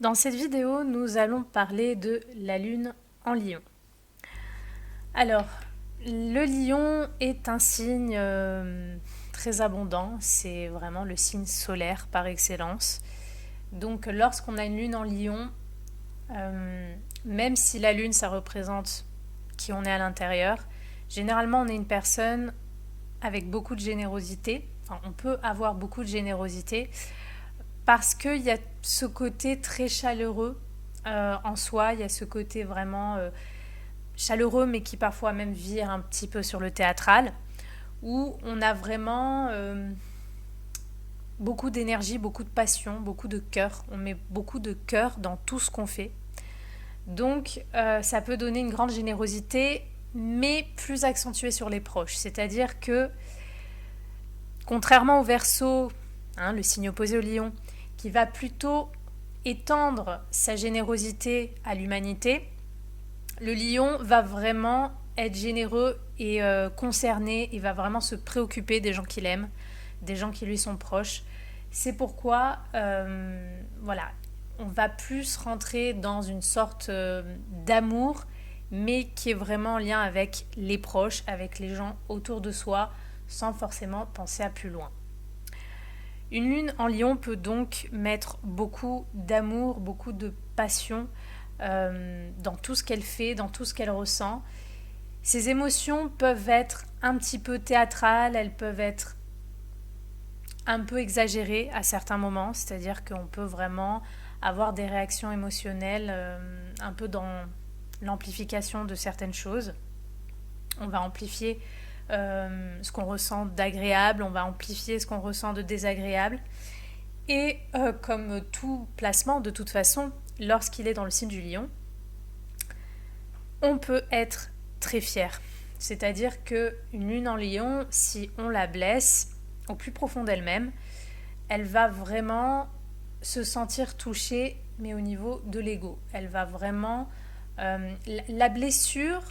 Dans cette vidéo, nous allons parler de la lune en lion. Alors, le lion est un signe très abondant, c'est vraiment le signe solaire par excellence. Donc lorsqu'on a une lune en lion, même si la lune ça représente qui on est à l'intérieur, généralement on est une personne avec beaucoup de générosité, enfin on peut avoir beaucoup de générosité, parce qu'il y a ce côté très chaleureux en soi, il y a ce côté vraiment chaleureux mais qui parfois même vire un petit peu sur le théâtral, où on a vraiment beaucoup d'énergie, beaucoup de passion, beaucoup de cœur, on met beaucoup de cœur dans tout ce qu'on fait. Donc ça peut donner une grande générosité mais plus accentuée sur les proches, c'est-à-dire que contrairement au Verseau, le signe opposé au lion, qui va plutôt étendre sa générosité à l'humanité, le lion va vraiment être généreux et concerné, il va vraiment se préoccuper des gens qu'il aime, des gens qui lui sont proches. C'est pourquoi, voilà, on va plus rentrer dans une sorte d'amour, mais qui est vraiment en lien avec les proches, avec les gens autour de soi, sans forcément penser à plus loin. Une lune en lion peut donc mettre beaucoup d'amour, beaucoup de passion dans tout ce qu'elle fait, dans tout ce qu'elle ressent. Ces émotions peuvent être un petit peu théâtrales, elles peuvent être un peu exagérées à certains moments, c'est-à-dire qu'on peut vraiment avoir des réactions émotionnelles un peu dans l'amplification de certaines choses. On va amplifier ce qu'on ressent d'agréable, on va amplifier ce qu'on ressent de désagréable. Et comme tout placement, de toute façon, lorsqu'il est dans le signe du lion, on peut être très fier. C'est-à-dire qu'une lune en lion, si on la blesse au plus profond d'elle-même, elle va vraiment se sentir touchée, mais au niveau de l'ego. Elle va vraiment... la blessure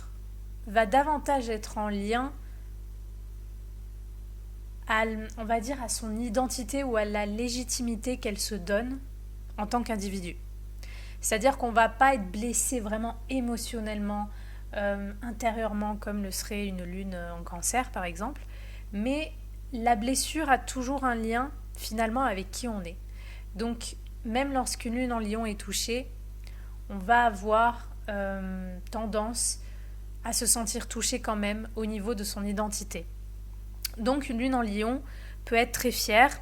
va davantage être en lien on va dire, à son identité ou à la légitimité qu'elle se donne en tant qu'individu. C'est-à-dire qu'on ne va pas être blessé vraiment émotionnellement, intérieurement, comme le serait une lune en cancer, par exemple, mais la blessure a toujours un lien, finalement, avec qui on est. Donc, même lorsqu'une lune en lion est touchée, on va avoir tendance à se sentir touché quand même au niveau de son identité. Donc une lune en lion peut être très fière.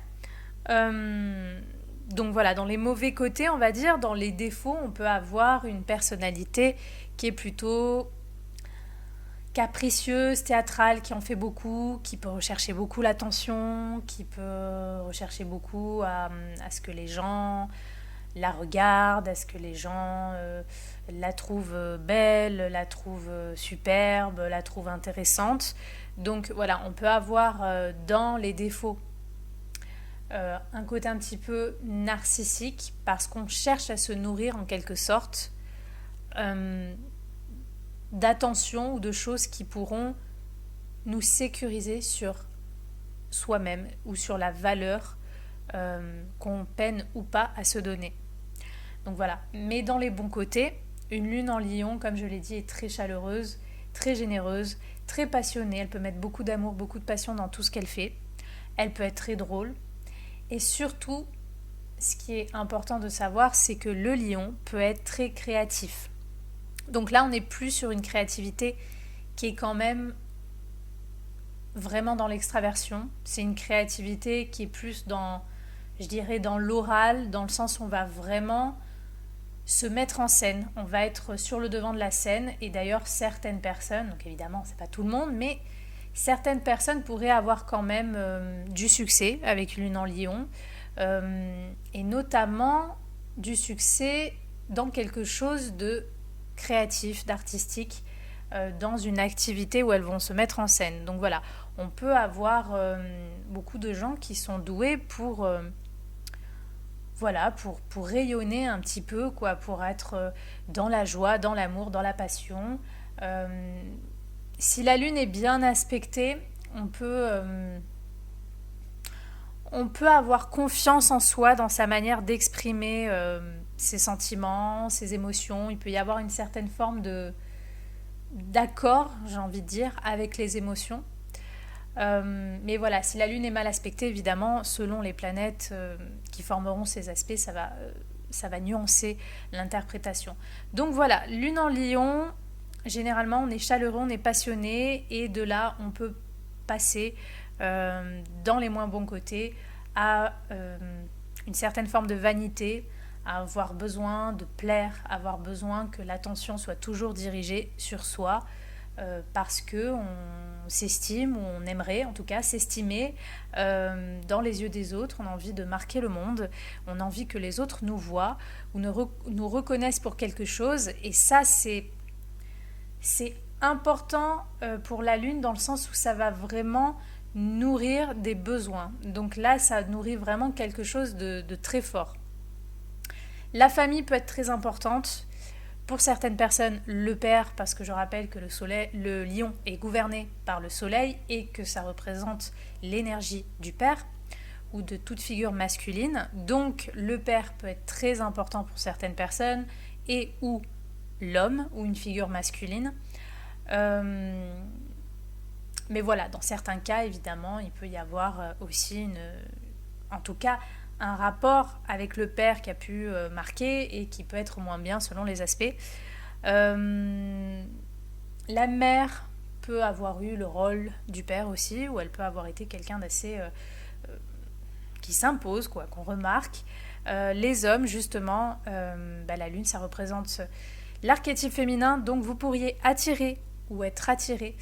Donc voilà, dans les mauvais côtés, on va dire, dans les défauts, on peut avoir une personnalité qui est plutôt capricieuse, théâtrale, qui en fait beaucoup, qui peut rechercher beaucoup l'attention, qui peut rechercher beaucoup à ce que les gens la regardent, à ce que les gens la trouvent belle, la trouvent superbe, la trouvent intéressante. Donc voilà, on peut avoir dans les défauts un côté un petit peu narcissique parce qu'on cherche à se nourrir en quelque sorte d'attention ou de choses qui pourront nous sécuriser sur soi-même ou sur la valeur qu'on peine ou pas à se donner. Donc voilà, mais dans les bons côtés, une lune en lion, comme je l'ai dit, est très chaleureuse, très généreuse, très passionnée, elle peut mettre beaucoup d'amour, beaucoup de passion dans tout ce qu'elle fait, elle peut être très drôle, et surtout, ce qui est important de savoir, c'est que le lion peut être très créatif. Donc là, on n'est plus sur une créativité qui est quand même vraiment dans l'extraversion, c'est une créativité qui est plus dans, je dirais, dans l'oral, dans le sens où on va vraiment se mettre en scène, on va être sur le devant de la scène, et d'ailleurs certaines personnes, donc évidemment c'est pas tout le monde, mais certaines personnes pourraient avoir quand même du succès avec une lune en lion, et notamment du succès dans quelque chose de créatif, d'artistique, dans une activité où elles vont se mettre en scène. Donc voilà, on peut avoir beaucoup de gens qui sont doués pour... voilà, pour rayonner un petit peu, quoi, pour être dans la joie, dans l'amour, dans la passion. Si la lune est bien aspectée, on peut avoir confiance en soi dans sa manière d'exprimer ses sentiments, ses émotions. Il peut y avoir une certaine forme d'accord, j'ai envie de dire, avec les émotions. Mais voilà, si la Lune est mal aspectée, évidemment, selon les planètes qui formeront ces aspects, ça va nuancer l'interprétation. Donc voilà, Lune en Lion, généralement on est chaleureux, on est passionné, et de là on peut passer dans les moins bons côtés à une certaine forme de vanité, à avoir besoin de plaire, à avoir besoin que l'attention soit toujours dirigée sur soi, parce que on s'estime, ou on aimerait en tout cas s'estimer dans les yeux des autres. On a envie de marquer le monde, on a envie que les autres nous voient ou nous reconnaissent pour quelque chose, et ça c'est important pour la Lune, dans le sens où ça va vraiment nourrir des besoins. Donc là, ça nourrit vraiment quelque chose de très fort. La famille peut être très importante. Pour certaines personnes, le père, parce que je rappelle que le lion est gouverné par le soleil et que ça représente l'énergie du père ou de toute figure masculine. Donc le père peut être très important pour certaines personnes, et ou l'homme ou une figure masculine. Mais voilà, dans certains cas, évidemment, il peut y avoir aussi en tout cas, un rapport avec le père qui a pu marquer et qui peut être moins bien selon les aspects. La mère peut avoir eu le rôle du père aussi, ou elle peut avoir été quelqu'un d'assez qui s'impose, quoi, qu'on remarque. Les hommes, justement, la Lune, ça représente l'archétype féminin, donc vous pourriez attirer ou être attiré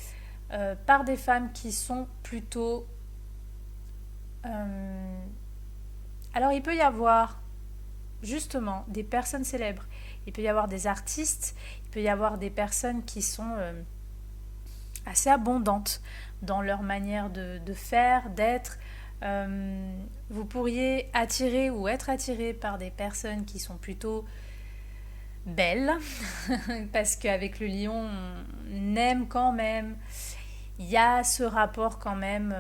par des femmes qui sont plutôt... Alors il peut y avoir justement des personnes célèbres, il peut y avoir des artistes, il peut y avoir des personnes qui sont assez abondantes dans leur manière de faire, d'être. Vous pourriez attirer ou être attiré par des personnes qui sont plutôt belles, parce qu'avec le lion, on aime quand même. Il y a ce rapport quand même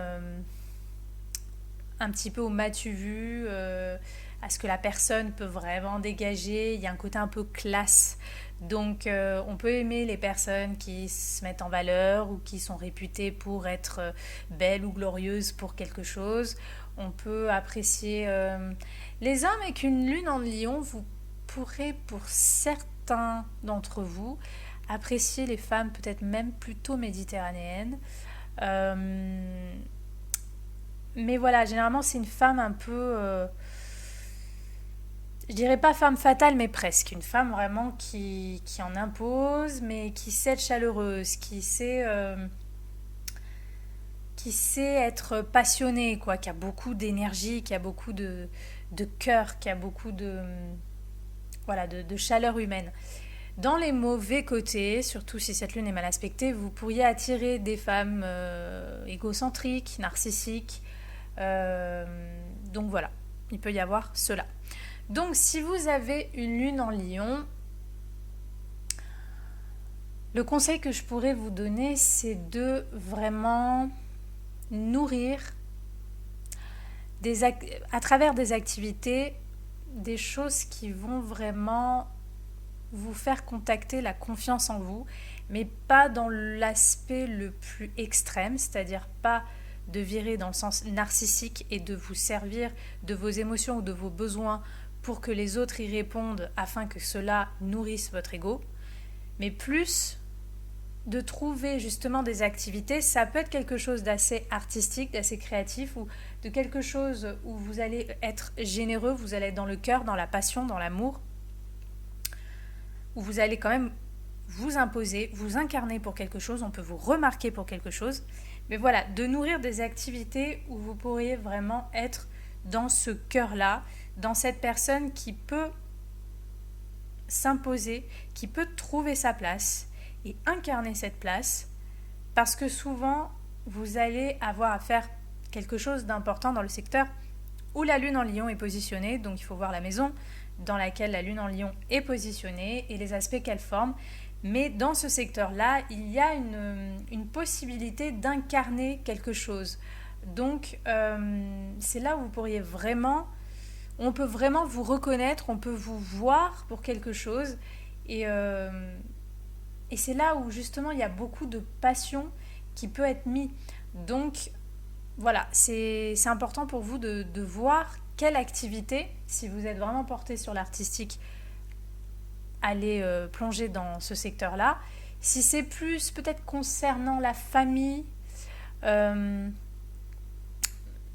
un petit peu au m'as-tu vu, à ce que la personne peut vraiment dégager. Il y a un côté un peu classe. Donc on peut aimer les personnes qui se mettent en valeur ou qui sont réputées pour être belles ou glorieuses pour quelque chose. On peut apprécier les hommes avec une lune en lion. Vous pourrez, pour certains d'entre vous, apprécier les femmes peut-être même plutôt méditerranéennes. Mais voilà, généralement c'est une femme un peu... je dirais pas femme fatale, mais presque. Une femme vraiment qui en impose, mais qui sait être chaleureuse, qui sait être passionnée, quoi, qui a beaucoup d'énergie, qui a beaucoup de cœur, qui a beaucoup voilà, de chaleur humaine. Dans les mauvais côtés, surtout si cette lune est mal aspectée, vous pourriez attirer des femmes égocentriques, narcissiques. Donc voilà, il peut y avoir cela. Donc si vous avez une lune en lion, le conseil que je pourrais vous donner, c'est de vraiment nourrir à travers des activités, des choses qui vont vraiment vous faire contacter la confiance en vous, mais pas dans l'aspect le plus extrême, c'est-à-dire pas de virer dans le sens narcissique et de vous servir de vos émotions ou de vos besoins pour que les autres y répondent afin que cela nourrisse votre ego, mais plus de trouver justement des activités. Ça peut être quelque chose d'assez artistique, d'assez créatif, ou de quelque chose où vous allez être généreux, vous allez être dans le cœur, dans la passion, dans l'amour, où vous allez quand même vous imposer, vous incarner pour quelque chose, on peut vous remarquer pour quelque chose. Mais voilà, de nourrir des activités où vous pourriez vraiment être dans ce cœur-là, dans cette personne qui peut s'imposer, qui peut trouver sa place et incarner cette place, parce que souvent, vous allez avoir à faire quelque chose d'important dans le secteur où la lune en lion est positionnée. Donc il faut voir la maison dans laquelle la lune en lion est positionnée et les aspects qu'elle forme. Mais dans ce secteur-là, il y a une possibilité d'incarner quelque chose. Donc, c'est là où vous pourriez vraiment, on peut vraiment vous reconnaître, on peut vous voir pour quelque chose. Et, euh, et c'est là où justement il y a beaucoup de passion qui peut être mis. Donc, voilà, c'est important pour vous de voir quelle activité, si vous êtes vraiment porté sur l'artistique, allez plonger dans ce secteur-là. Si c'est plus peut-être concernant la famille, euh,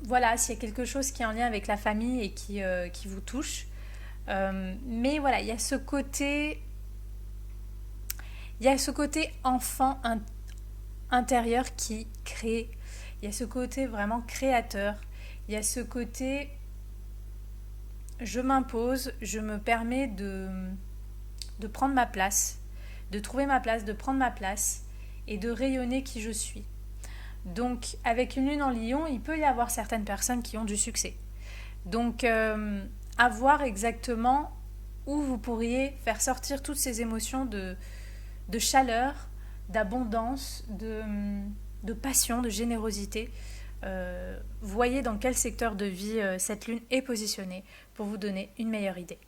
voilà, s'il y a quelque chose qui est en lien avec la famille et qui vous touche. Mais voilà, il y a ce côté enfant intérieur qui crée. Il y a ce côté vraiment créateur. Il y a ce côté je m'impose, je me permets de prendre ma place, de trouver ma place, de prendre ma place et de rayonner qui je suis. Donc avec une lune en lion, il peut y avoir certaines personnes qui ont du succès. Donc à voir exactement où vous pourriez faire sortir toutes ces émotions de chaleur, d'abondance, de passion, de générosité. Voyez dans quel secteur de vie cette lune est positionnée pour vous donner une meilleure idée.